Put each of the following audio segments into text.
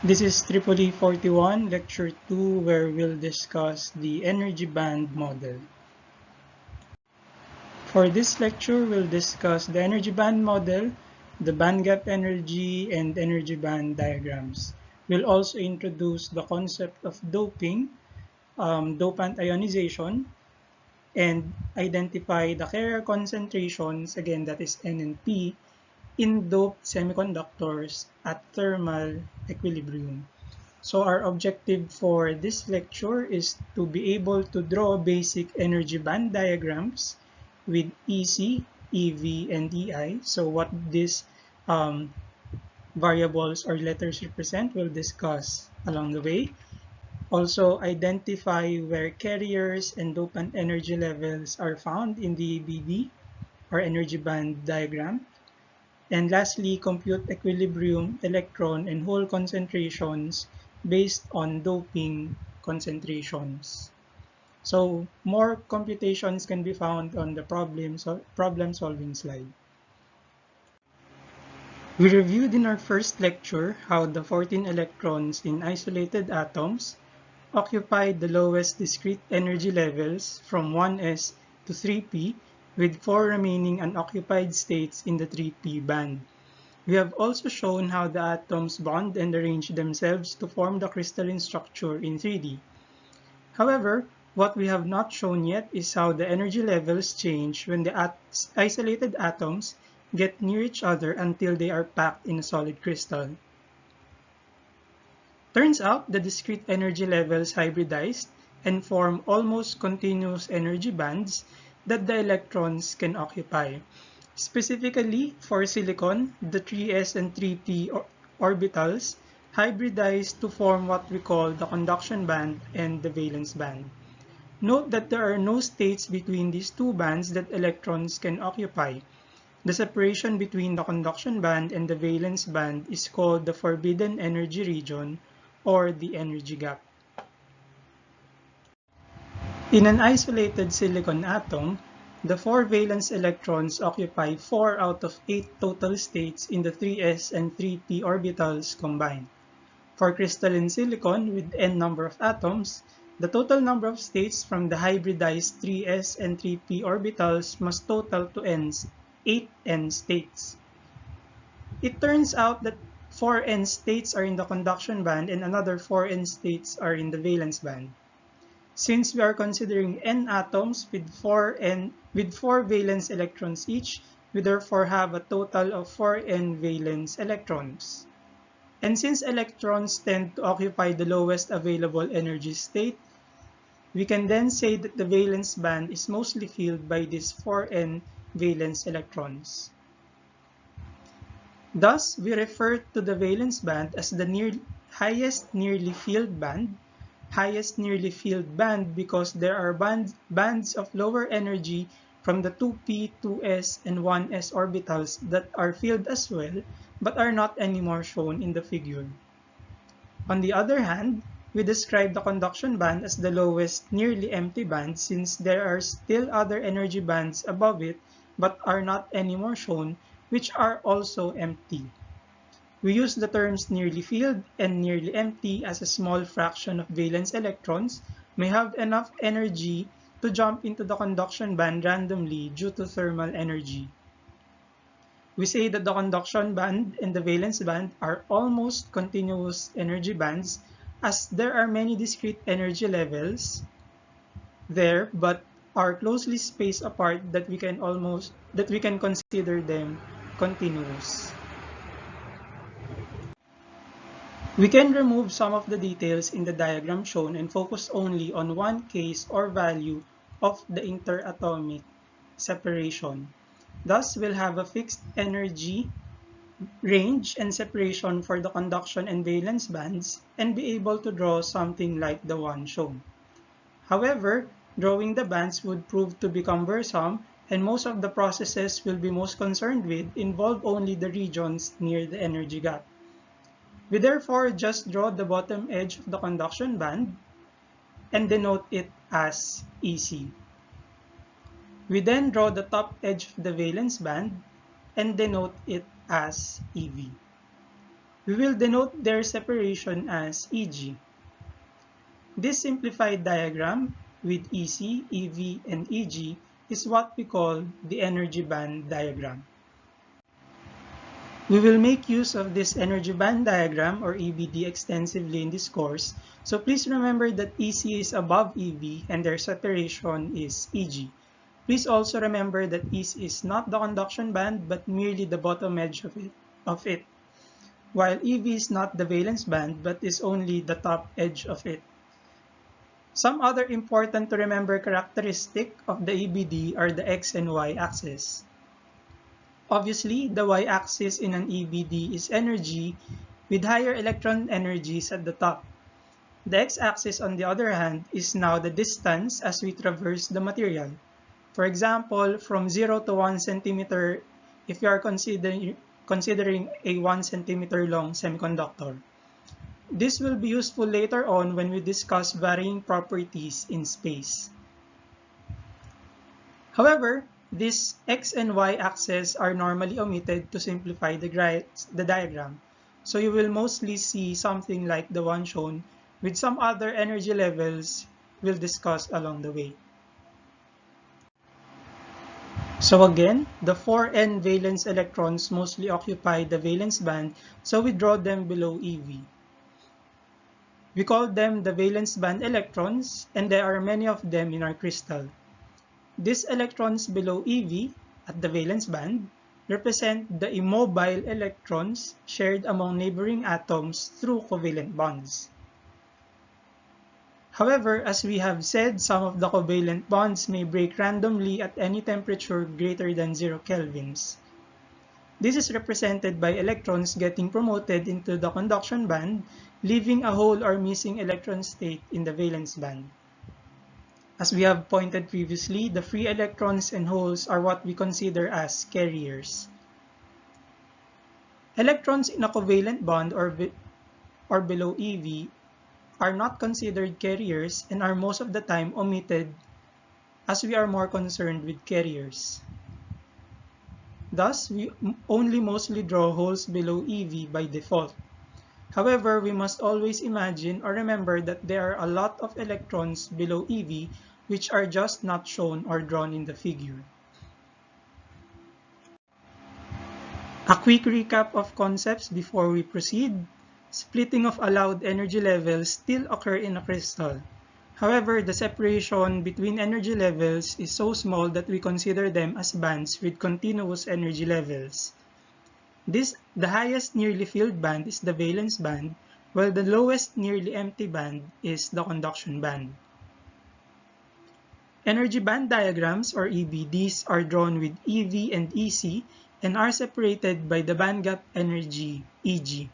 This is Tripoli 41, Lecture 2, where we'll discuss the energy band model. For this lecture, we'll discuss the energy band model, the band gap energy, and energy band diagrams. We'll also introduce the concept of doping, dopant ionization, and identify the carrier concentrations, again that is N and P, in doped semiconductors at thermal equilibrium. So our objective for this lecture is to be able to draw basic energy band diagrams with EC, EV, and EI. So what these variables or letters represent, we'll discuss along the way. Also identify where carriers and dopant energy levels are found in the BD or energy band diagram. And lastly, compute equilibrium electron and hole concentrations based on doping concentrations. So more computations can be found on the problem solving slide. We reviewed in our first lecture how the 14 electrons in isolated atoms occupy the lowest discrete energy levels from 1s to 3p, with 4 remaining unoccupied states in the 3p band. We have also shown how the atoms bond and arrange themselves to form the crystalline structure in 3D. However, what we have not shown yet is how the energy levels change when the isolated atoms get near each other until they are packed in a solid crystal. Turns out the discrete energy levels hybridized and form almost continuous energy bands that the electrons can occupy. Specifically, for silicon, the 3s and 3p orbitals hybridize to form what we call the conduction band and the valence band. Note that there are no states between these two bands that electrons can occupy. The separation between the conduction band and the valence band is called the forbidden energy region or the energy gap. In an isolated silicon atom, the 4 valence electrons occupy 4 out of 8 total states in the 3s and 3p orbitals combined. For crystalline silicon with n number of atoms, the total number of states from the hybridized 3s and 3p orbitals must total to 8n states. It turns out that 4n states are in the conduction band and another 4n states are in the valence band. Since we are considering n atoms with 4 valence electrons each, we therefore have a total of 4n valence electrons. And since electrons tend to occupy the lowest available energy state, we can then say that the valence band is mostly filled by these 4n valence electrons. Thus, we refer to the valence band as the highest nearly filled band because there are bands of lower energy from the 2p, 2s, and 1s orbitals that are filled as well but are not anymore shown in the figure. On the other hand, we describe the conduction band as the lowest nearly empty band since there are still other energy bands above it but are not anymore shown, which are also empty. We use the terms nearly filled and nearly empty as a small fraction of valence electrons may have enough energy to jump into the conduction band randomly due to thermal energy. We say that the conduction band and the valence band are almost continuous energy bands as there are many discrete energy levels there but are closely spaced apart that we can consider them continuous. We can remove some of the details in the diagram shown and focus only on one case or value of the interatomic separation. Thus, we'll have a fixed energy range and separation for the conduction and valence bands and be able to draw something like the one shown. However, drawing the bands would prove to be cumbersome and most of the processes we'll be most concerned with involve only the regions near the energy gap. We therefore just draw the bottom edge of the conduction band and denote it as EC. We then draw the top edge of the valence band and denote it as EV. We will denote their separation as Eg. This simplified diagram with EC, EV, and Eg is what we call the energy band diagram. We will make use of this energy band diagram or EBD extensively in this course, so please remember that EC is above EV and their separation is Eg. Please also remember that EC is not the conduction band but merely the bottom edge of it, while EV is not the valence band but is only the top edge of it. Some other important to remember characteristic of the EBD are the X and Y axis. Obviously, the y-axis in an EBD is energy with higher electron energies at the top. The x-axis, on the other hand, is now the distance as we traverse the material. For example, from 0 to 1 centimeter if you are considering a 1 centimeter long semiconductor. This will be useful later on when we discuss varying properties in space. However, these x and y axes are normally omitted to simplify the diagram, so you will mostly see something like the one shown with some other energy levels we'll discuss along the way. So again, the 4n valence electrons mostly occupy the valence band, so we draw them below EV. We call them the valence band electrons, and there are many of them in our crystal. These electrons below EV at the valence band represent the immobile electrons shared among neighboring atoms through covalent bonds. However, as we have said, some of the covalent bonds may break randomly at any temperature greater than 0 kelvins. This is represented by electrons getting promoted into the conduction band, leaving a hole or missing electron state in the valence band. As we have pointed previously, the free electrons and holes are what we consider as carriers. Electrons in a covalent bond or below EV are not considered carriers and are most of the time omitted as we are more concerned with carriers. Thus, we only mostly draw holes below EV by default. However, we must always imagine or remember that there are a lot of electrons below EV which are just not shown or drawn in the figure. A quick recap of concepts before we proceed. Splitting of allowed energy levels still occur in a crystal. However, the separation between energy levels is so small that we consider them as bands with continuous energy levels. The highest nearly filled band is the valence band, while the lowest nearly empty band is the conduction band. Energy band diagrams or EBDs are drawn with EV and EC and are separated by the band gap energy Eg.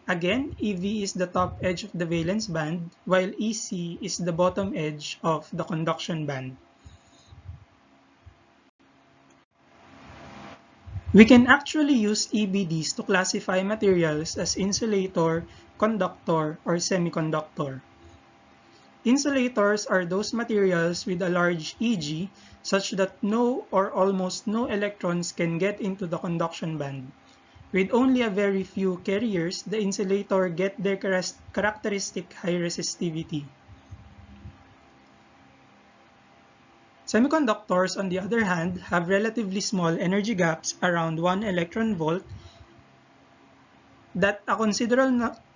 Again, EV is the top edge of the valence band, while EC is the bottom edge of the conduction band. We can actually use EBDs to classify materials as insulator, conductor, or semiconductor. Insulators are those materials with a large Eg such that no or almost no electrons can get into the conduction band. With only a very few carriers, the insulator get their characteristic high resistivity. Semiconductors, on the other hand, have relatively small energy gaps around 1 electron volt that a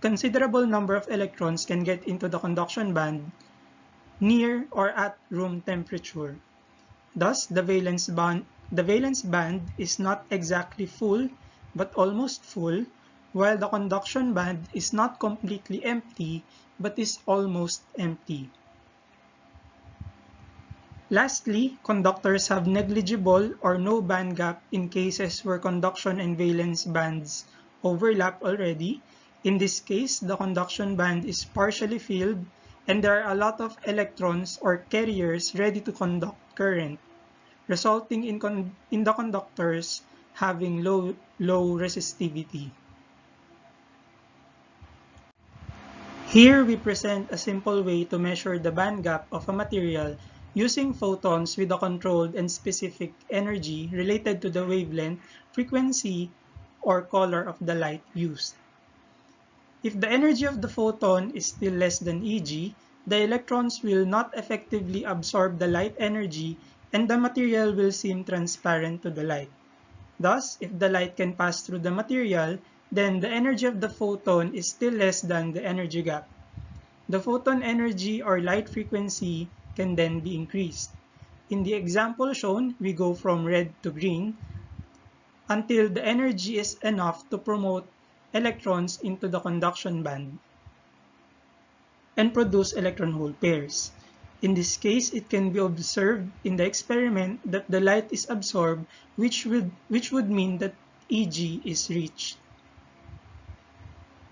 considerable number of electrons can get into the conduction band near or at room temperature. Thus, the valence band is not exactly full but almost full, while the conduction band is not completely empty but is almost empty. Lastly, conductors have negligible or no band gap in cases where conduction and valence bands overlap already. In this case, the conduction band is partially filled and there are a lot of electrons or carriers ready to conduct current, resulting in the conductors having low resistivity. Here we present a simple way to measure the band gap of a material using photons with a controlled and specific energy related to the wavelength, frequency, or color of the light used. If the energy of the photon is still less than Eg, the electrons will not effectively absorb the light energy and the material will seem transparent to the light. Thus, if the light can pass through the material, then the energy of the photon is still less than the energy gap. The photon energy or light frequency can then be increased. In the example shown, we go from red to green until the energy is enough to promote electrons into the conduction band and produce electron-hole pairs. In this case, it can be observed in the experiment that the light is absorbed, which would mean that Eg is reached.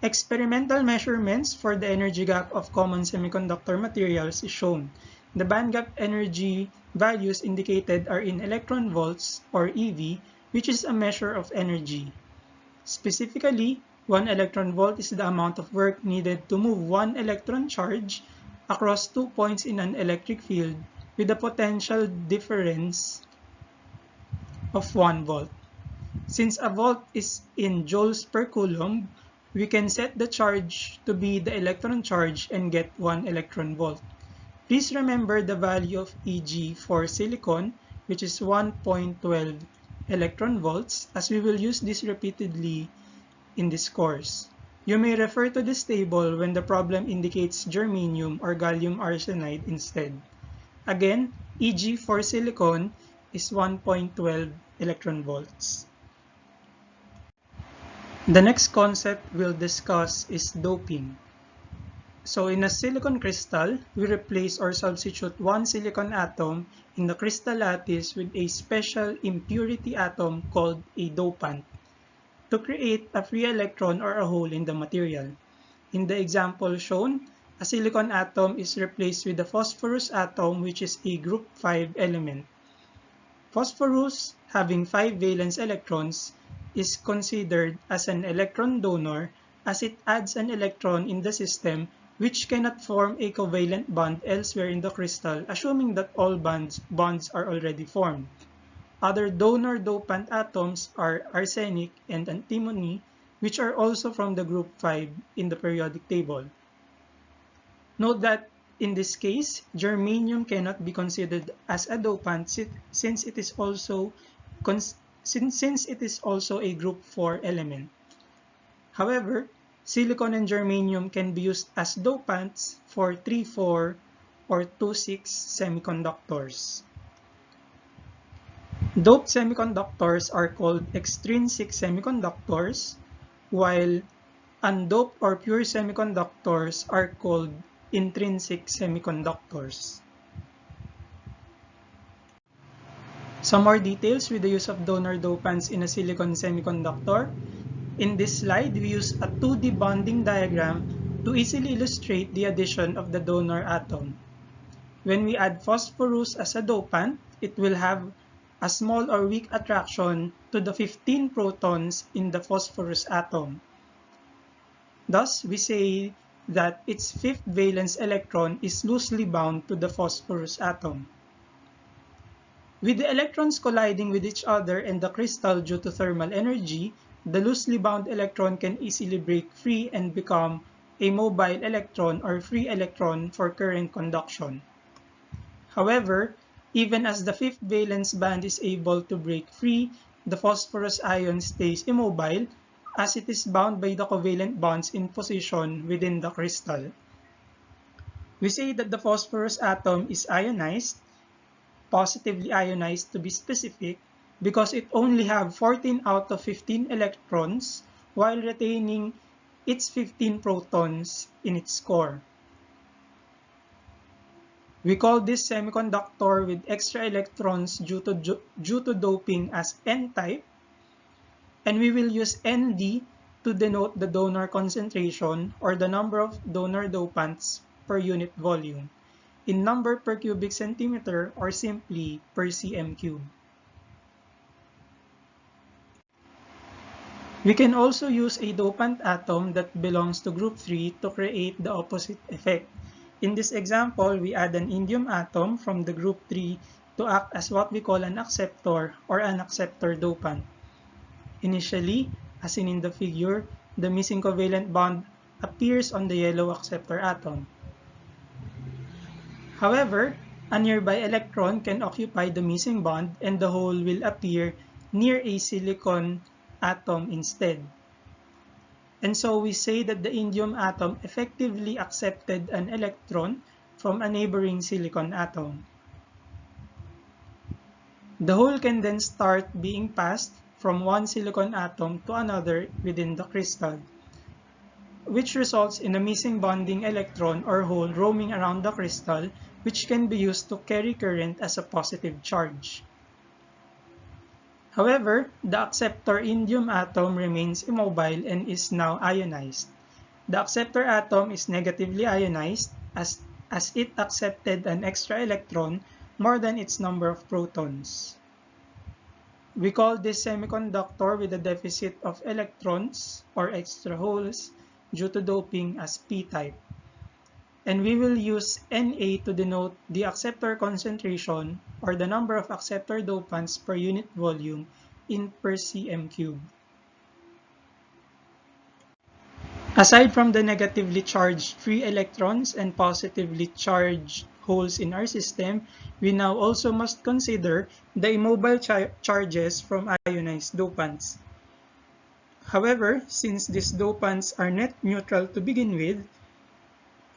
Experimental measurements for the energy gap of common semiconductor materials is shown. The band gap energy values indicated are in electron volts or eV, which is a measure of energy. Specifically, 1 electron volt is the amount of work needed to move 1 electron charge across 2 points in an electric field with a potential difference of 1 volt. Since a volt is in joules per coulomb, we can set the charge to be the electron charge and get 1 electron volt. Please remember the value of Eg for silicon, which is 1.12 electron volts, as we will use this repeatedly in this course. You may refer to this table when the problem indicates germanium or gallium arsenide instead. Again, Eg for silicon is 1.12 electron volts. The next concept we'll discuss is doping. So in a silicon crystal, we replace or substitute one silicon atom in the crystal lattice with a special impurity atom called a dopant to create a free electron or a hole in the material. In the example shown, a silicon atom is replaced with a phosphorus atom, which is a group 5 element. Phosphorus, having 5 valence electrons, is considered as an electron donor as it adds an electron in the system which cannot form a covalent bond elsewhere in the crystal, assuming that all bonds are already formed. Other donor dopant atoms are arsenic and antimony, which are also from the group 5 in the periodic table. Note that in this case, germanium cannot be considered as a dopant since it is also a group 4 element. However, silicon and germanium can be used as dopants for 3,4 or 2,6 semiconductors. Doped semiconductors are called extrinsic semiconductors, while undoped or pure semiconductors are called intrinsic semiconductors. Some more details with the use of donor dopants in a silicon semiconductor. In this slide, we use a 2D bonding diagram to easily illustrate the addition of the donor atom. When we add phosphorus as a dopant, it will have a small or weak attraction to the 15 protons in the phosphorus atom. Thus, we say that its 5th valence electron is loosely bound to the phosphorus atom. With the electrons colliding with each other and the crystal due to thermal energy, the loosely bound electron can easily break free and become a mobile electron or free electron for current conduction. However, even as the 5th valence band is able to break free, the phosphorus ion stays immobile as it is bound by the covalent bonds in position within the crystal. We say that the phosphorus atom is ionized, positively ionized to be specific, because it only has 14 out of 15 electrons while retaining its 15 protons in its core. We call this semiconductor with extra electrons due to doping as N-type, and we will use Nd to denote the donor concentration or the number of donor dopants per unit volume, in number per cubic centimeter or simply per cm cube. We can also use a dopant atom that belongs to group 3 to create the opposite effect. In this example, we add an indium atom from the group 3 to act as what we call an acceptor or an acceptor dopant. Initially, as seen in the figure, the missing covalent bond appears on the yellow acceptor atom. However, a nearby electron can occupy the missing bond and the hole will appear near a silicon atom instead. And so we say that the indium atom effectively accepted an electron from a neighboring silicon atom. The hole can then start being passed from one silicon atom to another within the crystal, which results in a missing bonding electron or hole roaming around the crystal, which can be used to carry current as a positive charge. However, the acceptor indium atom remains immobile and is now ionized. The acceptor atom is negatively ionized as it accepted an extra electron more than its number of protons. We call this semiconductor with a deficit of electrons or extra holes due to doping as p-type. And we will use Na to denote the acceptor concentration or the number of acceptor dopants per unit volume in per cm cube. Aside from the negatively charged free electrons and positively charged holes in our system, we now also must consider the immobile charges from ionized dopants. However, since these dopants are net neutral to begin with,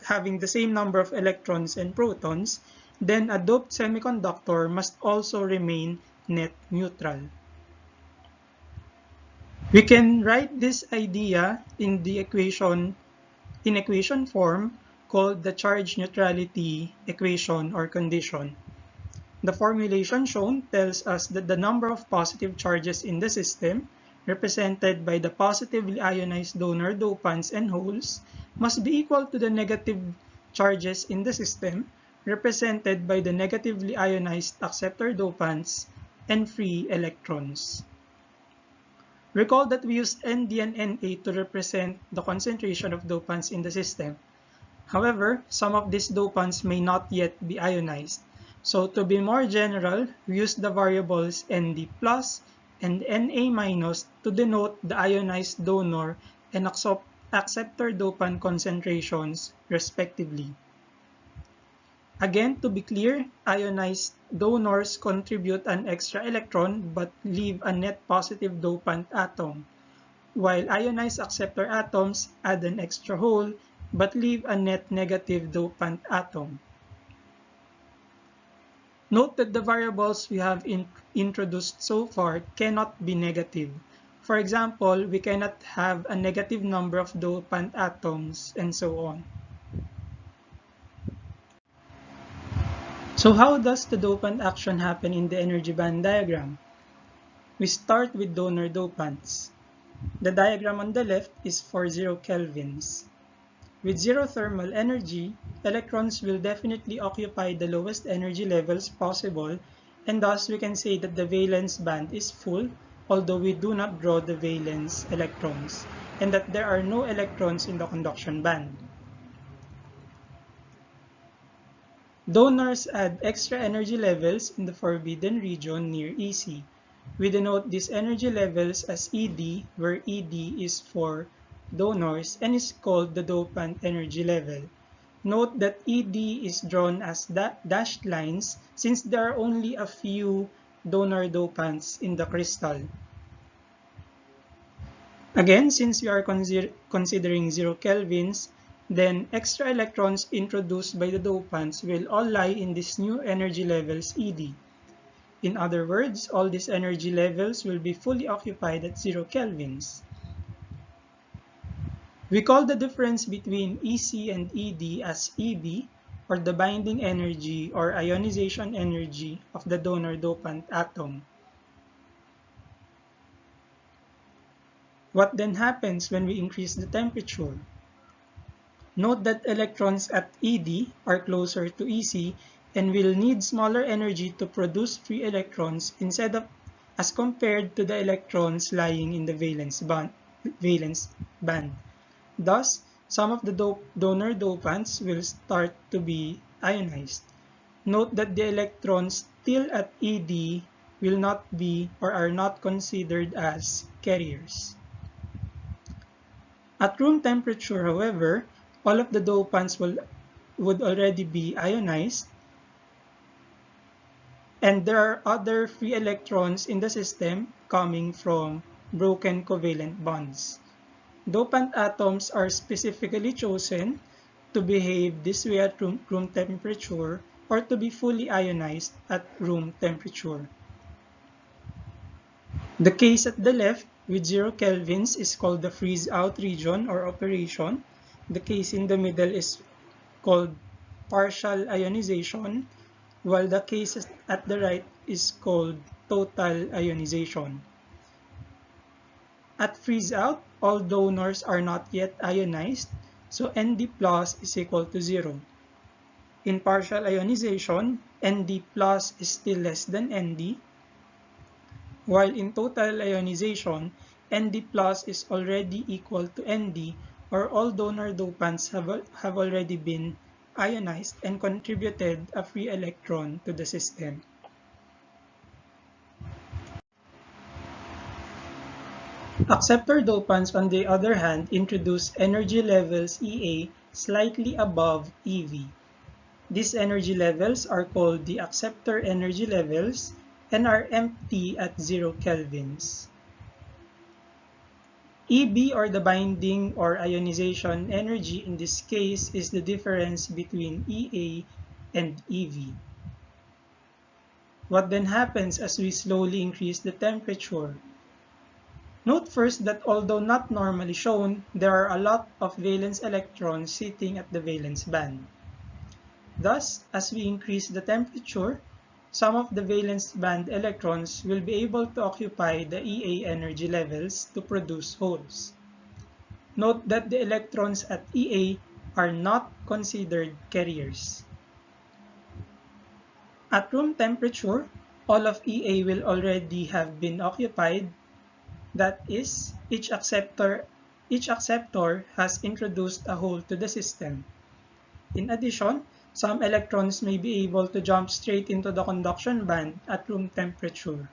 having the same number of electrons and protons, then a doped semiconductor must also remain net neutral. We can write this idea in the equation form called the charge neutrality equation or condition. The formulation shown tells us that the number of positive charges in the system, represented by the positively ionized donor dopants and holes, must be equal to the negative charges in the system, represented by the negatively ionized acceptor dopants and free electrons. Recall that we used Nd and Na to represent the concentration of dopants in the system. However, some of these dopants may not yet be ionized. So to be more general, we use the variables Nd plus and Na minus to denote the ionized donor and acceptor dopant concentrations respectively. Again, to be clear, ionized donors contribute an extra electron but leave a net positive dopant atom, while ionized acceptor atoms add an extra hole but leave a net negative dopant atom. Note that the variables we have introduced so far cannot be negative. For example, we cannot have a negative number of dopant atoms and so on. So how does the dopant action happen in the energy band diagram? We start with donor dopants. The diagram on the left is for 0 kelvins. With zero thermal energy, electrons will definitely occupy the lowest energy levels possible, and thus we can say that the valence band is full, although we do not draw the valence electrons, and that there are no electrons in the conduction band. Donors add extra energy levels in the forbidden region near EC. We denote these energy levels as ED, where ED is for donors and is called the dopant energy level. Note that ED is drawn as dashed lines since there are only a few donor dopants in the crystal. Again, since we are considering 0 kelvins, then extra electrons introduced by the dopants will all lie in these new energy levels ED. In other words, all these energy levels will be fully occupied at 0 kelvins. We call the difference between EC and ED as EB, or the binding energy or ionization energy of the donor dopant atom. What then happens when we increase the temperature? Note that electrons at ED are closer to EC and will need smaller energy to produce free electrons as compared to the electrons lying in the valence band. Thus, some of the donor dopants will start to be ionized. Note that the electrons still at ED will not be or are not considered as carriers. At room temperature, however, all of the dopants would already be ionized, and there are other free electrons in the system coming from broken covalent bonds. Dopant atoms are specifically chosen to behave this way at room temperature or to be fully ionized at room temperature. The case at the left with 0 kelvins is called the freeze-out region or operation. The case in the middle is called partial ionization, while the case at the right is called total ionization. At freeze-out, all donors are not yet ionized, so Nd plus is equal to 0. In partial ionization, Nd plus is still less than Nd, while in total ionization, Nd plus is already equal to Nd, or all donor dopants have already been ionized and contributed a free electron to the system. Acceptor dopants, on the other hand, introduce energy levels EA slightly above EV. These energy levels are called the acceptor energy levels and are empty at 0 kelvins. EB, or the binding or ionization energy in this case, is the difference between EA and EV. What then happens as we slowly increase the temperature? Note first that although not normally shown, there are a lot of valence electrons sitting at the valence band. Thus, as we increase the temperature, some of the valence band electrons will be able to occupy the EA energy levels to produce holes. Note that the electrons at EA are not considered carriers. At room temperature, all of EA will already have been occupied. That is, each acceptor has introduced a hole to the system. In addition, some electrons may be able to jump straight into the conduction band at room temperature.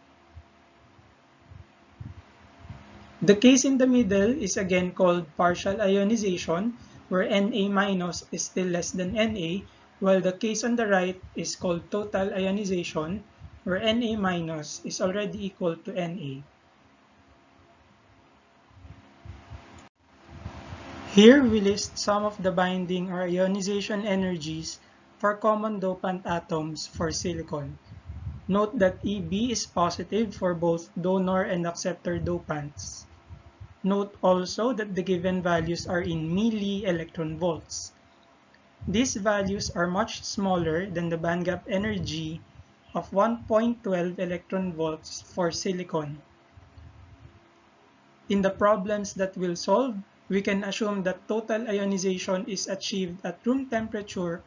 The case in the middle is again called partial ionization, where Na- is still less than Na, while the case on the right is called total ionization, where Na- is already equal to Na. Here we list some of the binding or ionization energies for common dopant atoms for silicon. Note that Eb is positive for both donor and acceptor dopants. Note also that the given values are in milli-electron volts. These values are much smaller than the bandgap energy of 1.12 electron volts for silicon. In the problems that we'll solve, we can assume that total ionization is achieved at room temperature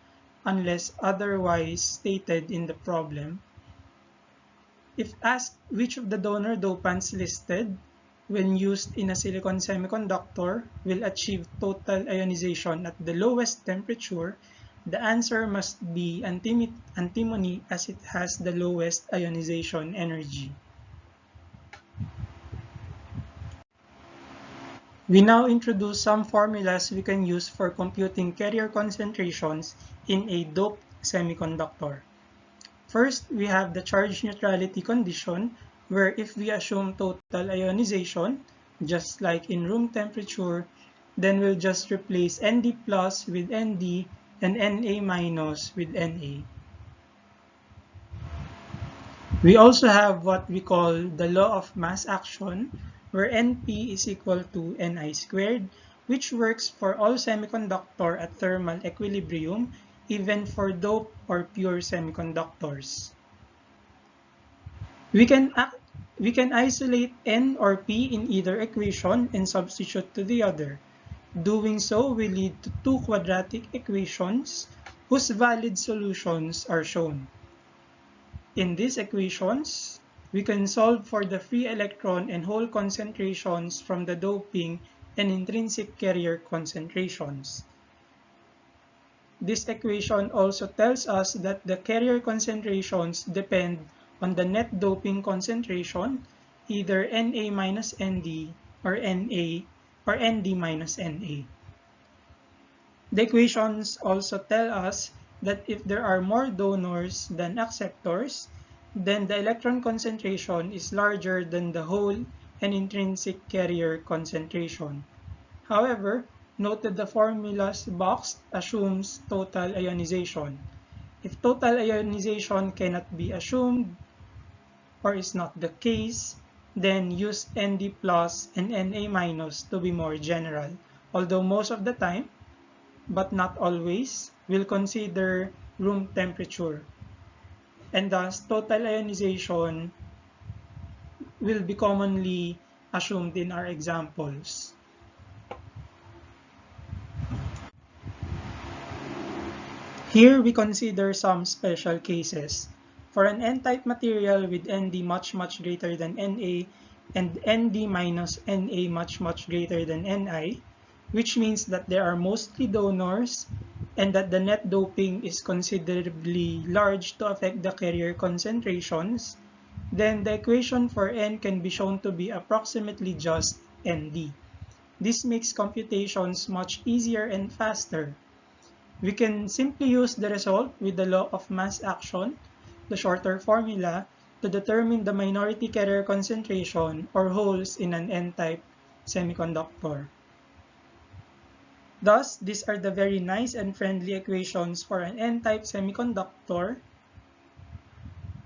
unless otherwise stated in the problem. If asked which of the donor dopants listed when used in a silicon semiconductor will achieve total ionization at the lowest temperature, the answer must be antimony, as it has the lowest ionization energy. We now introduce some formulas we can use for computing carrier concentrations in a doped semiconductor. First, we have the charge neutrality condition, where if we assume total ionization, just like in room temperature, then we'll just replace Nd plus with Nd and Na minus with Na. We also have what we call the law of mass action, where Np is equal to Ni squared, which works for all semiconductor at thermal equilibrium, even for dope or pure semiconductors. We can isolate N or P in either equation and substitute to the other. Doing so will lead to two quadratic equations whose valid solutions are shown. In these equations, we can solve for the free electron and hole concentrations from the doping and intrinsic carrier concentrations. This equation also tells us that the carrier concentrations depend on the net doping concentration, either Na minus Nd or Na or Nd minus Na. The equations also tell us that if there are more donors than acceptors, then the electron concentration is larger than the hole and intrinsic carrier concentration. However, note that the formula's box assumes total ionization. If total ionization cannot be assumed or is not the case, then use Nd plus and Na minus to be more general. Although most of the time, but not always, we'll consider room temperature. And thus, total ionization will be commonly assumed in our examples. Here we consider some special cases. For an N-type material with Nd much greater than Na and Nd minus Na much greater than Ni, which means that there are mostly donors and that the net doping is considerably large to affect the carrier concentrations, then the equation for N can be shown to be approximately just Nd. This makes computations much easier and faster. We can simply use the result with the law of mass action, the shorter formula, to determine the minority carrier concentration or holes in an N-type semiconductor. Thus, these are the very nice and friendly equations for an N-type semiconductor.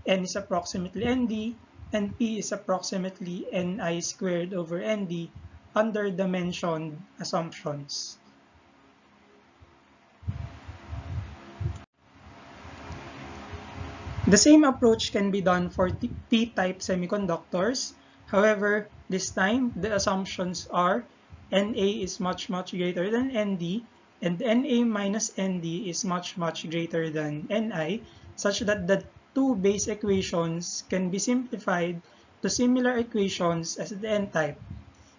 N is approximately Nd, and P is approximately Ni squared over Nd under the mentioned assumptions. The same approach can be done for P-type semiconductors. However, this time the assumptions are Na is much greater than Nd and Na minus Nd is much greater than Ni, such that the two base equations can be simplified to similar equations as the N-type.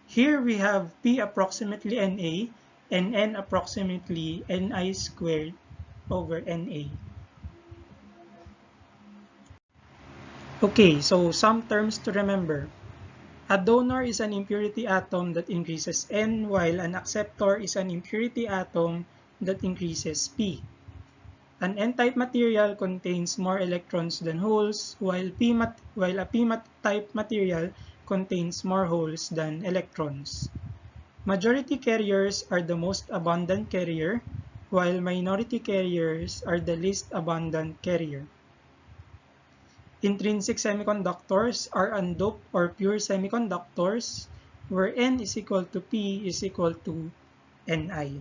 Here we have P approximately Na and N approximately Ni squared over Na. Okay, so some terms to remember. A donor is an impurity atom that increases N, while an acceptor is an impurity atom that increases P. An N-type material contains more electrons than holes, while a P-type material contains more holes than electrons. Majority carriers are the most abundant carrier, while minority carriers are the least abundant carrier. Intrinsic semiconductors are undoped or pure semiconductors, where N is equal to P is equal to Ni.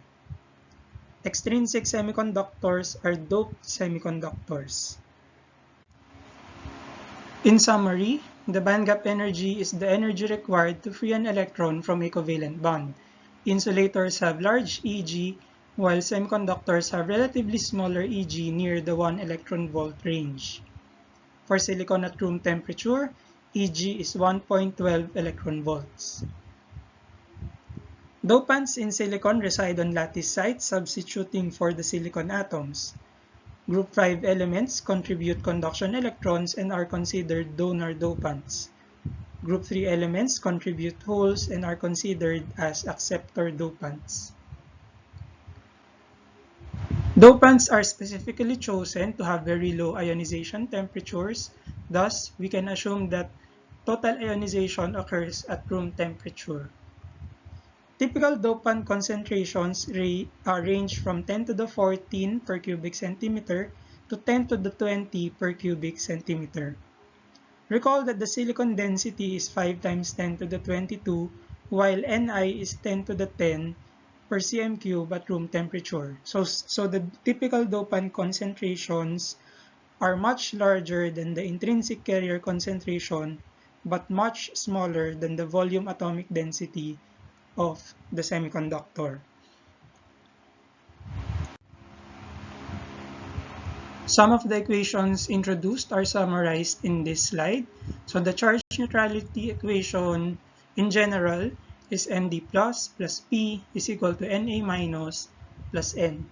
Extrinsic semiconductors are doped semiconductors. In summary, the band gap energy is the energy required to free an electron from a covalent bond. Insulators have large Eg, while semiconductors have relatively smaller Eg near the 1 electron volt range. For silicon at room temperature, Eg is 1.12 electron volts. Dopants in silicon reside on lattice sites substituting for the silicon atoms. Group 5 elements contribute conduction electrons and are considered donor dopants. Group 3 elements contribute holes and are considered as acceptor dopants. Dopants are specifically chosen to have very low ionization temperatures. Thus, we can assume that total ionization occurs at room temperature. Typical dopant concentrations range from 10 to the 14 per cubic centimeter to 10 to the 20 per cubic centimeter. Recall that the silicon density is 5 times 10 to the 22, while Ni is 10 to the 10 per cm cube at room temperature. So the typical dopant concentrations are much larger than the intrinsic carrier concentration, but much smaller than the volume atomic density of the semiconductor. Some of the equations introduced are summarized in this slide. So the charge neutrality equation in general is Nd plus P is equal to Na minus plus N.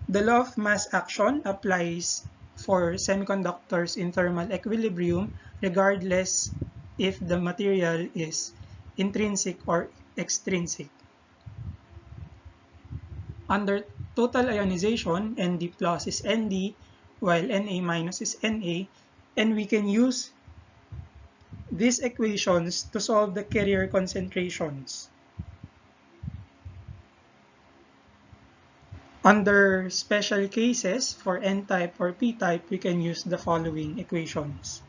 The law of mass action applies for semiconductors in thermal equilibrium regardless if the material is intrinsic or extrinsic. Under total ionization, Nd plus is Nd, while Na minus is Na, and we can use these equations to solve the carrier concentrations. Under special cases, for N-type or P-type, we can use the following equations.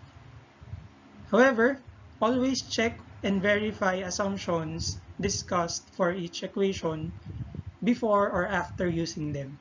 However, always check and verify assumptions discussed for each equation before or after using them.